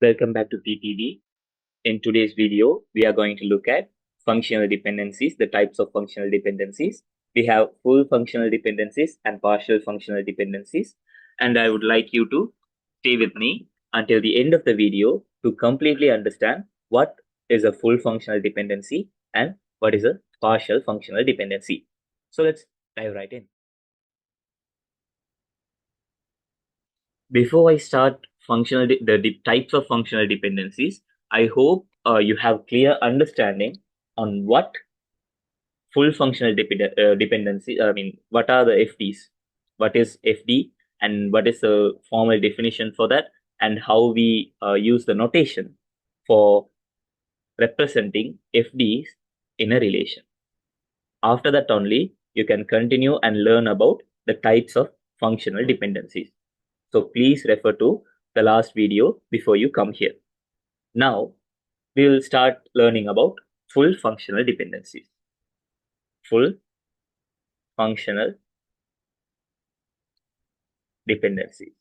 Welcome back to PTV. In today's video, we are going to look at functional dependencies, the types of functional dependencies. We have full functional dependencies and partial functional dependencies. And I would like you to stay with me until the end of the video to completely understand what is a full functional dependency and what is a partial functional dependency. So let's dive right in. Before I start the types of functional dependencies, I hope you have clear understanding on what full functional dependency. I mean, what are the FDs? What is FD, and what is the formal definition for that, and how we use the notation for representing FDs in a relation. After that only, you can continue and learn about the types of functional dependencies. So please refer to the last video before you come here. Now, we will start learning about full functional dependencies. Full functional dependencies.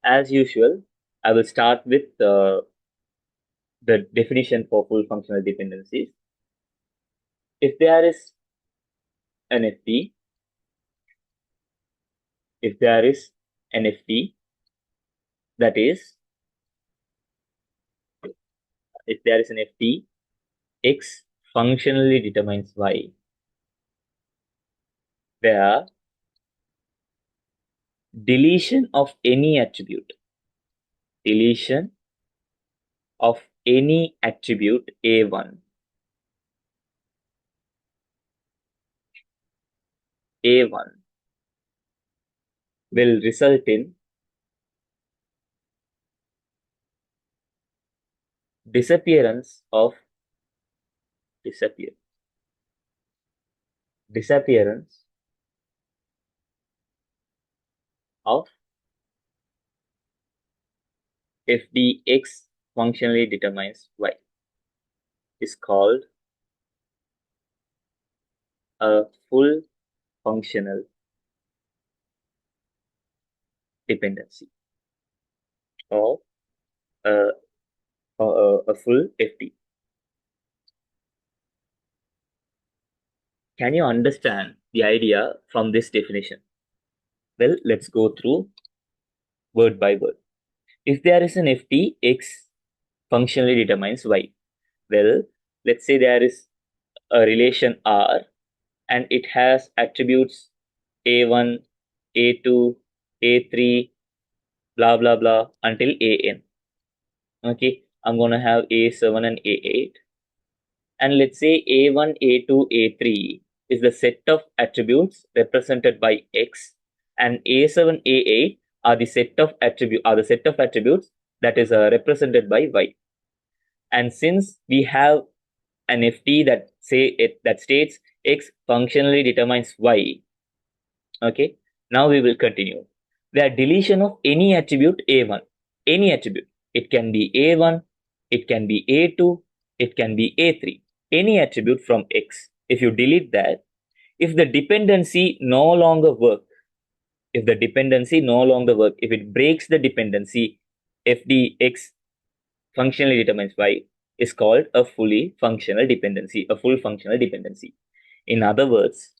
As usual, I will start with the definition for full functional dependencies. If there is an FD, that is, if there is an FD, X functionally determines Y, where deletion of any attribute A1 will result in disappearance of FDX functionally determines Y, is called a full functional dependency, or a full FD. Can you understand the idea from this definition? Well, let's go through word by word. If there is an FD, X functionally determines Y. Well, let's say there is a relation R and it has attributes A1, A2, A3, blah blah blah until AN. Okay, I'm gonna have A7 and A8. And let's say A1, A2, A3 is the set of attributes represented by X, and A7, A8 are the set of attributes that is represented by Y. And since we have an FD that states X functionally determines Y, okay, now we will continue. The deletion of any attribute A1, any attribute, it can be A1, it can be A2, it can be A3, any attribute from X. If you delete that, if the dependency no longer work, if it breaks the dependency, FDX functionally determines Y, is called a fully functional dependency, a full functional dependency. In other words,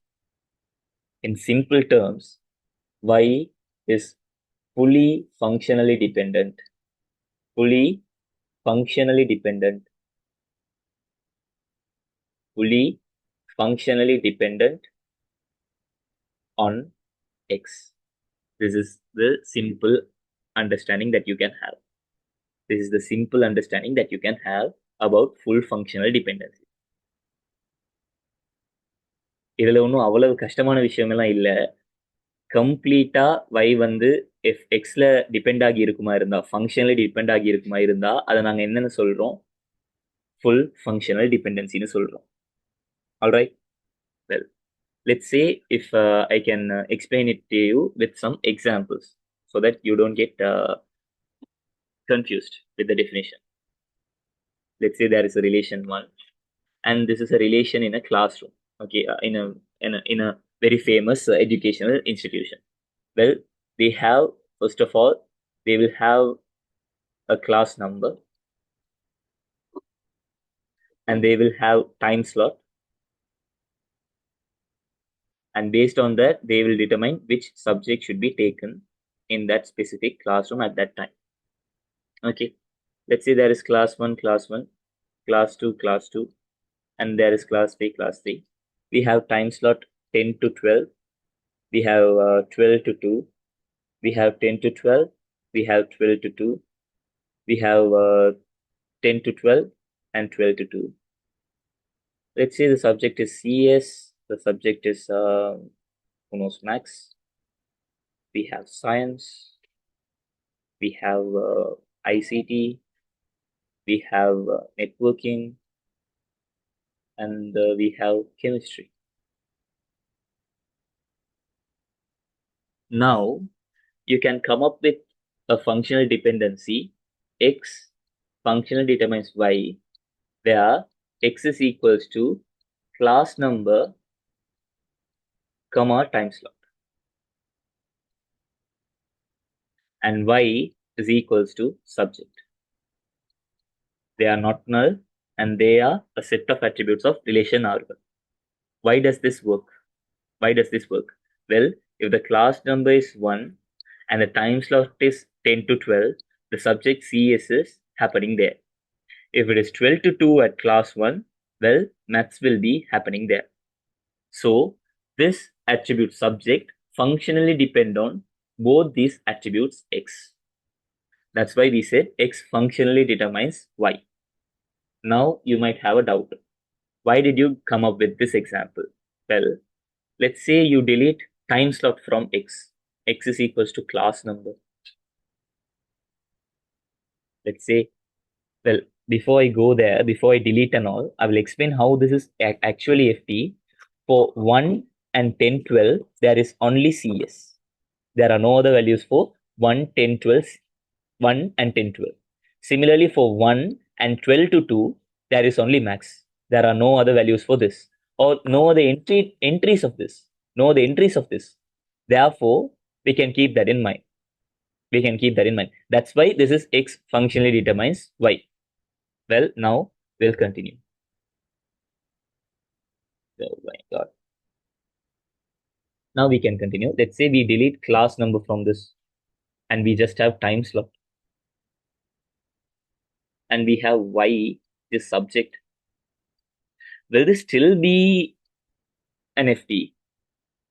in simple terms, Y is fully functionally dependent on X. This is the simple understanding that you can have. About full functional dependency. இதுல ஒன்றும் அவ்வளவு கஷ்டமான விஷயமெல்லாம் இல்லை. கம்ப்ளீட்டா Y வந்து எக்ஸ்ல depend ஆகி இருக்குமா இருந்தா, ஃபங்க்ஷனலி டிபெண்ட் ஆகி இருக்குமா இருந்தா, அதை நாங்க என்னன்னு சொல்றோம்? ஃபுல் ஃபங்க்ஷனல் டிபெண்டன்சின்னு சொல்றோம். Alright, well, let's say if I can explain it to you with some examples so that you don't get confused with the definition. Let's say there is a relation 1 and this is a relation in a classroom, okay, in very famous educational institution. Well, they have, first of all, they will have a class number, and they will have time slot, and based on that they will determine which subject should be taken in that specific classroom at that time. Okay, let's say there is class 1, class 1, class 2, class 2, and there is class 3, class 3. We have time slot 10 to 12, we have 12 to 2, we have 10 to 12, we have 12 to 2, we have 10 to 12, and 12 to 2. Let's say the subject is CS, the subject is who knows, max, we have science, we have ICT, we have networking, and we have chemistry. Now you can come up with a functional dependency x functional determines y, where x is equals to class number comma time slot, and y is equals to subject. They are not null, and they are a set of attributes of relation R1. Why does this work? Why does this work? Well, if the class number is 1 and the time slot is 10 to 12, the subject CS is happening there. If it is 12 to 2 at class 1, well, maths will be happening there. So, this attribute subject functionally depend on both these attributes x. That's why we said x functionally determines y. Now, you might have a doubt. Why did you come up with this example? Well, let's say you delete time slot from x. X is equals to class number. Let's say, well, before I go there, before I delete and all, I will explain how this is actually FT. For 1 and 10, 12, there is only CS. There are no other values for 1, 10, 12, 1 and 10, 12. Similarly, for 1 and 12 to 2, there is only max. There are no other values for this, or no other entries of this. No other entries of this. Therefore, we can keep that in mind. We can keep that in mind. That's why this is x functionally determines y. Well, now we'll continue. Oh my god. Now we can continue. Let's say we delete class number from this, and we just have time slot. And we have y, this subject. Will this still be an FT?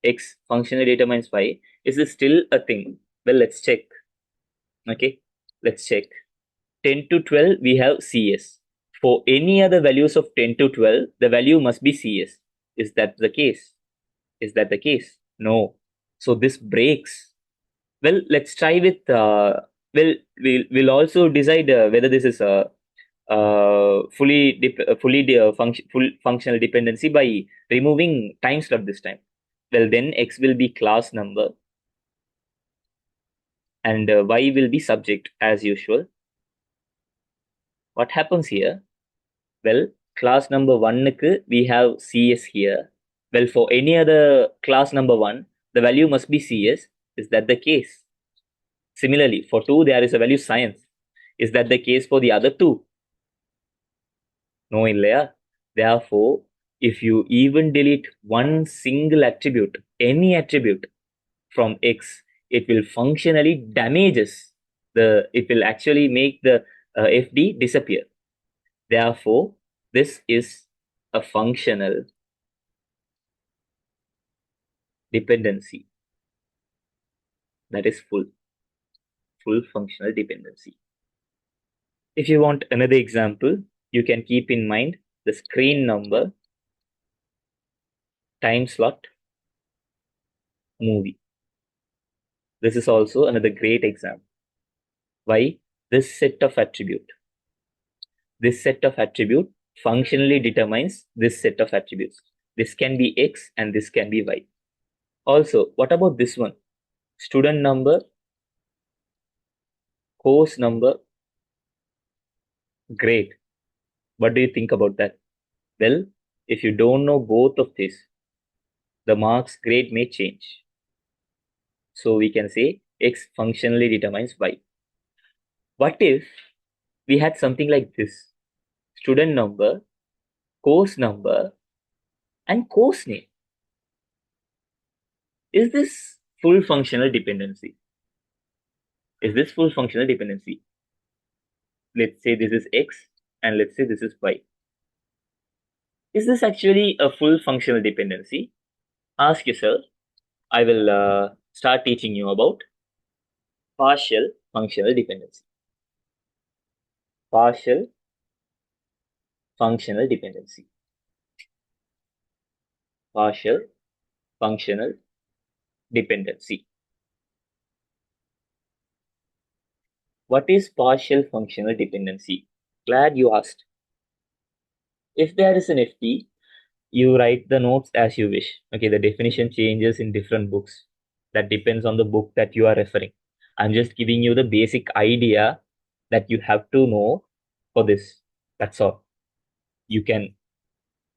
X functionally determines y. Is this still a thing? Well, let's check. Okay, let's check. 10 to 12, we have CS. For any other values of 10 to 12, the value must be CS. Is that the case? Is that the case? No. So this breaks. Well, let's try with, we'll also decide whether this is a full functional dependency by removing time slot this time. Well, then x will be class number, and y will be subject as usual. What happens here? Well, class number 1 we have CS here. Well, for any other class number 1, the value must be CS. Is that the case? Similarly, for 2, there is a value science. Is that the case for the other 2? No, illaya. Therefore, if you even delete one single attribute, any attribute from X, it will functionally damages it will actually make the FD disappear. Therefore, this is a functional dependency. That is full functional dependency. If you want another example, you can keep in mind the screen number, time slot, movie. This is also another great example. Why? This set of attribute functionally determines this set of attributes. This can be X and this can be Y. Also, what about this one? Student number, course number, grade. What do you think about that? Well, if you don't know both of these, the marks grade may change. So we can say X functionally determines Y. What if we had something like this? Student number, course number, and course name. Is this full functional dependency? Is this full functional dependency? Let's say this is X and let's say this is Y. Is this actually a full functional dependency? Ask yourself. I will start teaching you about partial functional dependency. Partial functional dependency. Partial functional dependency. What is partial functional dependency? Glad you asked. If there is an FT, you write the notes as you wish. Okay, the definition changes in different books. That depends on the book that you are referring. I'm just giving you the basic idea that you have to know for this. That's all. You can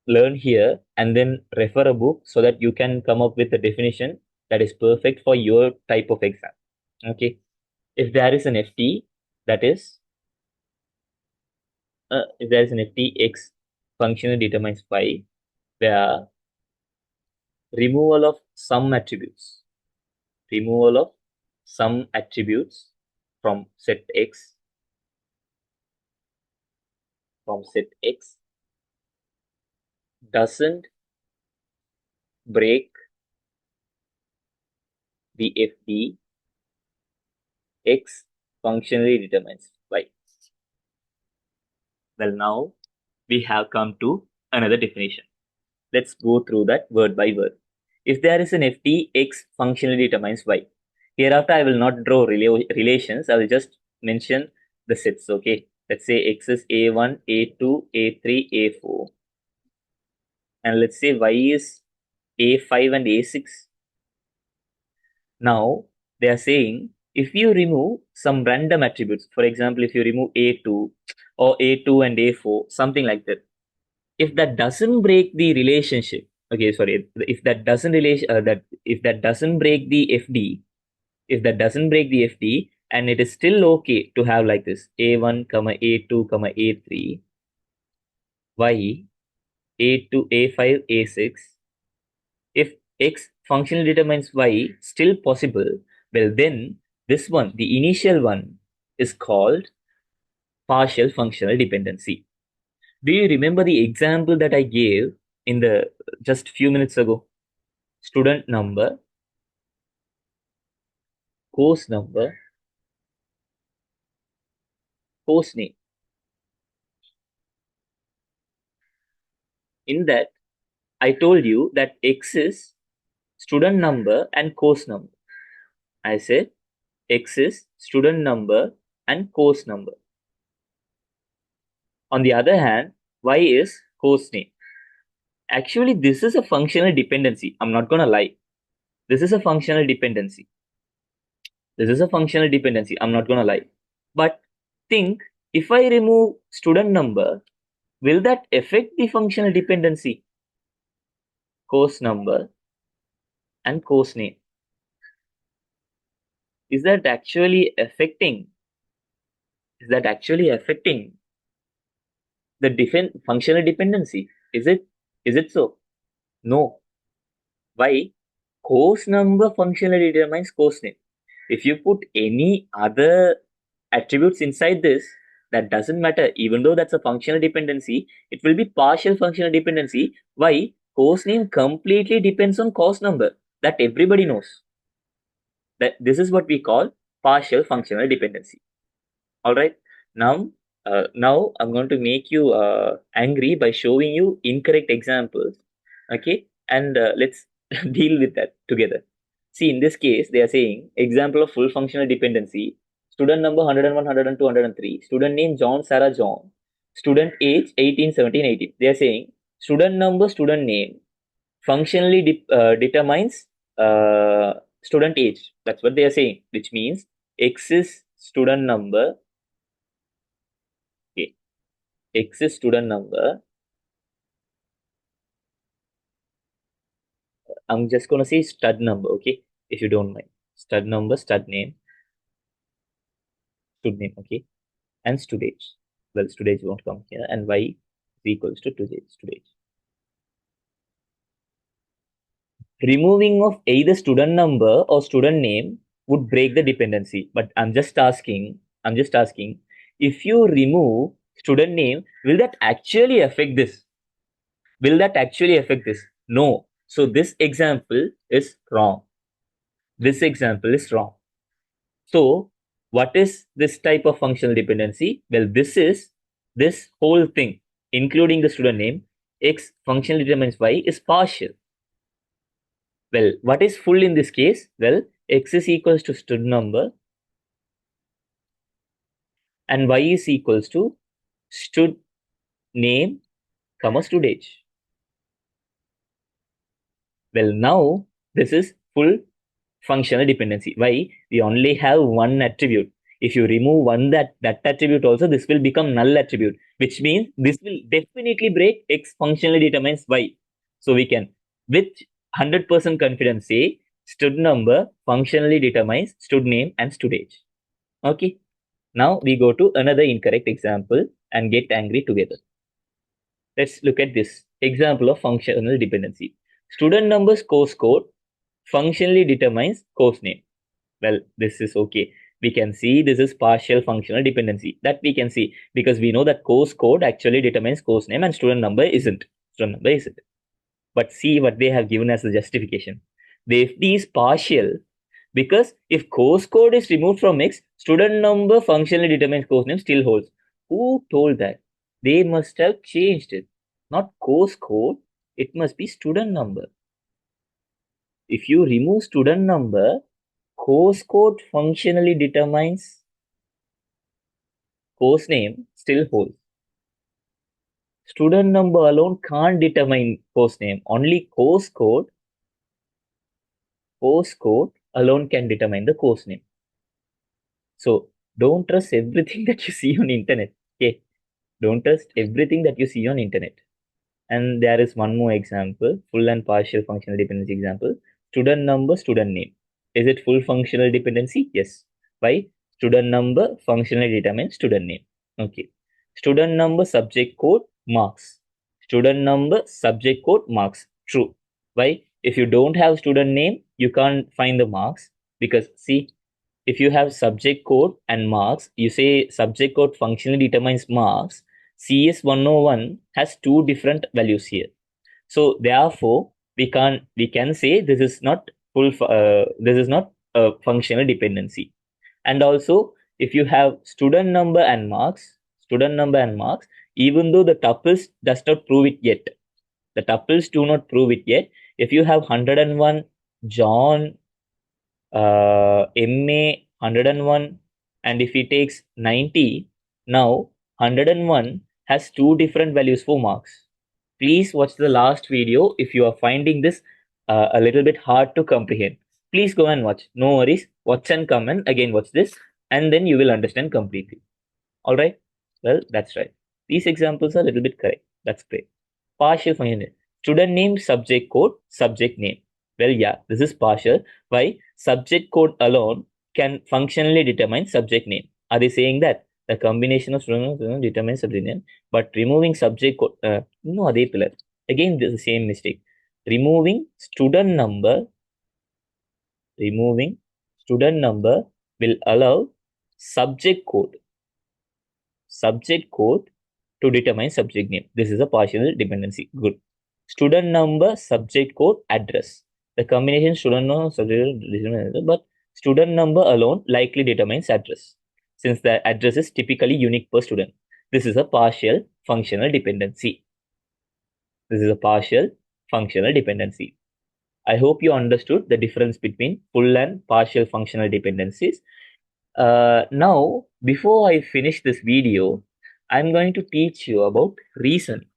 learn here and then refer a book so that you can come up with a definition that is perfect for your type of exam. Okay. If there is an FT, that is, if there is an FT, X functional determines Y, where removal of some attributes, removal of some attributes from set X, doesn't break the FT. X functionally determines Y. Well, now we have come to another definition. Let's go through that word by word. If there is an FT, X functionally determines Y. Hereafter, I will not draw relations. I will just mention the sets. Okay. Let's say X is A1, A2, A3, A4. And let's say Y is A5 and A6. Now, they are saying if you remove some random attributes, for example, if you remove A2 or A2 and A4, something like that, if that doesn't break the relationship, okay, sorry, if that doesn't relation that if that doesn't break the FD, if that doesn't break the FD, and it is still okay to have like this A1, A2, A3, Y, A2, A5, A6. If X functionally determines Y still possible, well then this one, the initial one, is called partial functional dependency. Do you remember the example that I gave in the just few minutes ago? Student number, course number, course name. In that, I told you that X is student number and course number. I said X is student number and course number. On the other hand, Y is course name. Actually, this is a functional dependency. I'm not gonna lie. This is a functional dependency. This is a functional dependency. I'm not gonna lie. But think, if I remove student number, will that affect the functional dependency? Course number and course name. Is that actually affecting? Is that actually affecting the functional dependency? Is it? Is it so? No. Why? Course number functionally determines course name. If you put any other attributes inside this, that doesn't matter. Even though that's a functional dependency, it will be partial functional dependency. Why? Course name completely depends on course number. That everybody knows. That this is what we call partial functional dependency. All right. Now I'm going to make you angry by showing you incorrect examples. Okay, and let's deal with that together. See, in this case, they are saying example of full functional dependency. Student number 101, 102, 103. Student name John, Sarah, John. Student age 18, 17, 18. They are saying student number, student name functionally determines student age. That's what they are saying, which means X is student number. Okay, X is student number. I'm just going to say stud number, okay? If you don't mind. Stud number, stud name, okay? And stud age. Well, stud age won't come here. And y is equals to stud age. Removing of either student number or student name would break the dependency. But I'm just asking, if you remove student name, will that actually affect this? Will that actually affect this? No. So this example is wrong. This example is wrong. So what is this type of functional dependency? Well, this is this whole thing, including the student name, x functionally determines y is partial. Well, what is full in this case? Well, x is equals to student number and y is equals to stud name, comma stud age. Well, now this is full functional dependency. Why? We only have one attribute. If you remove one that attribute also, this will become null attribute, which means this will definitely break x functionally determines y. So we can with 100% confidence say stud number functionally determines stud name and stud age. Okay. Now we go to another incorrect example and get angry together. Let's look at this example of functional dependency. Student number's course code functionally determines course name. Well, this is okay. We can see this is partial functional dependency. That we can see because we know that course code actually determines course name and student number isn't. Student number isn't. But see what they have given as a justification. The FD is partial because if course code is removed from X, student number functionally determines course name still holds. Who told that? They must have changed it. Not course code, it must be student number. If you remove student number, course code functionally determines course name still holds. Student number alone can't determine course name. Only course code alone can determine the course name. So don't trust everything that you see on internet. Okay. Don't trust everything that you see on internet. And there is one more example, full and partial functional dependency example. Student number, student name. Is it full functional dependency? Yes. Why? Student number functionally determines student name. Okay. Student number, subject code, marks. Student number, subject code, marks. True. Why? If you don't have student name, you can't find the marks because see, if you have subject code and marks, you say subject code functionally determines marks. CS 101 has two different values here. So therefore, we can say this is not this is not a functional dependency. And also, if you have student number and marks, even though the tuples does not prove it yet, the tuples do not prove it yet. If you have 101 John MA 101 and if he takes 90, now 101 has two different values for marks. Please watch the last video if you are finding this a little bit hard to comprehend. Please go and watch. No worries. Watch and come and again watch this and then you will understand completely. All right. Well, that's right. These examples are a little bit correct. That's great. Partial function. Student name, subject code, subject name. Well, yeah, this is partial. Why? Subject code alone can functionally determine subject name. Are they saying that the combination of student name determines subject name? But removing subject code, no, they pillar. Again, this is the same mistake. Removing student number will allow subject code to determine subject name. This is a partial dependency. Good. Student number, subject code, address. The combination student number, subject, but student number alone likely determines address, since the address is typically unique per student. This is a partial functional dependency. I hope you understood the difference between full and partial functional dependencies. Now, before I finish this video, I'm going to teach you about reasoning.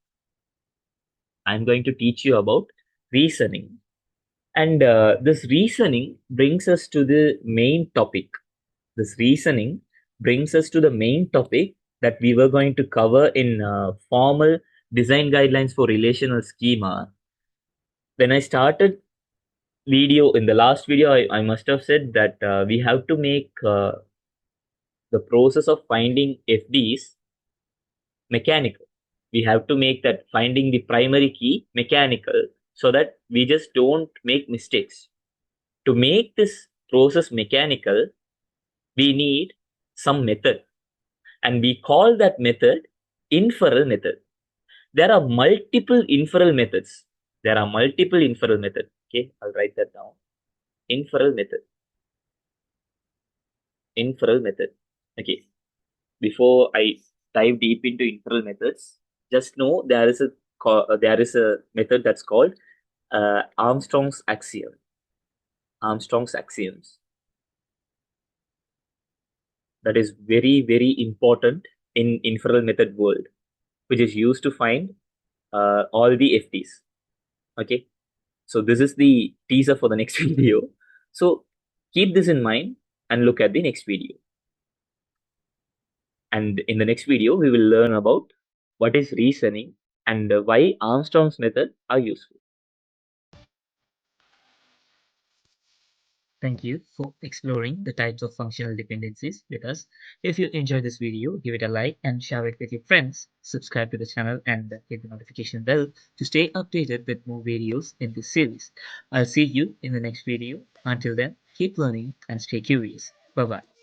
And this reasoning brings us to the main topic. That we were going to cover in formal design guidelines for relational schema. When I started video, in the last video, I must have said that we have to make the process of finding FDs mechanical. We have to make that finding the primary key mechanical so that we just don't make mistakes. To make this process mechanical, we need some method, and we call that method inferral method. There are multiple inferral methods. There are multiple inferral methods. Okay, I'll write that down. Inferral method. Inferral method. Okay, before I dive deep into inferral methods, just know there is a method that's called Armstrong's axiom. Armstrong's axioms. That is very, very important in inferral method world, which is used to find all the FTs. Okay, so this is the teaser for the next video. So keep this in mind and look at the next video. And in the next video, we will learn about what is reasoning and why Armstrong's method are useful. Thank you for exploring the types of functional dependencies with us. If you enjoyed this video, give it a like and share it with your friends. Subscribe to the channel and hit the notification bell to stay updated with more videos in this series. I'll see you in the next video. Until then, keep learning and stay curious. Bye bye.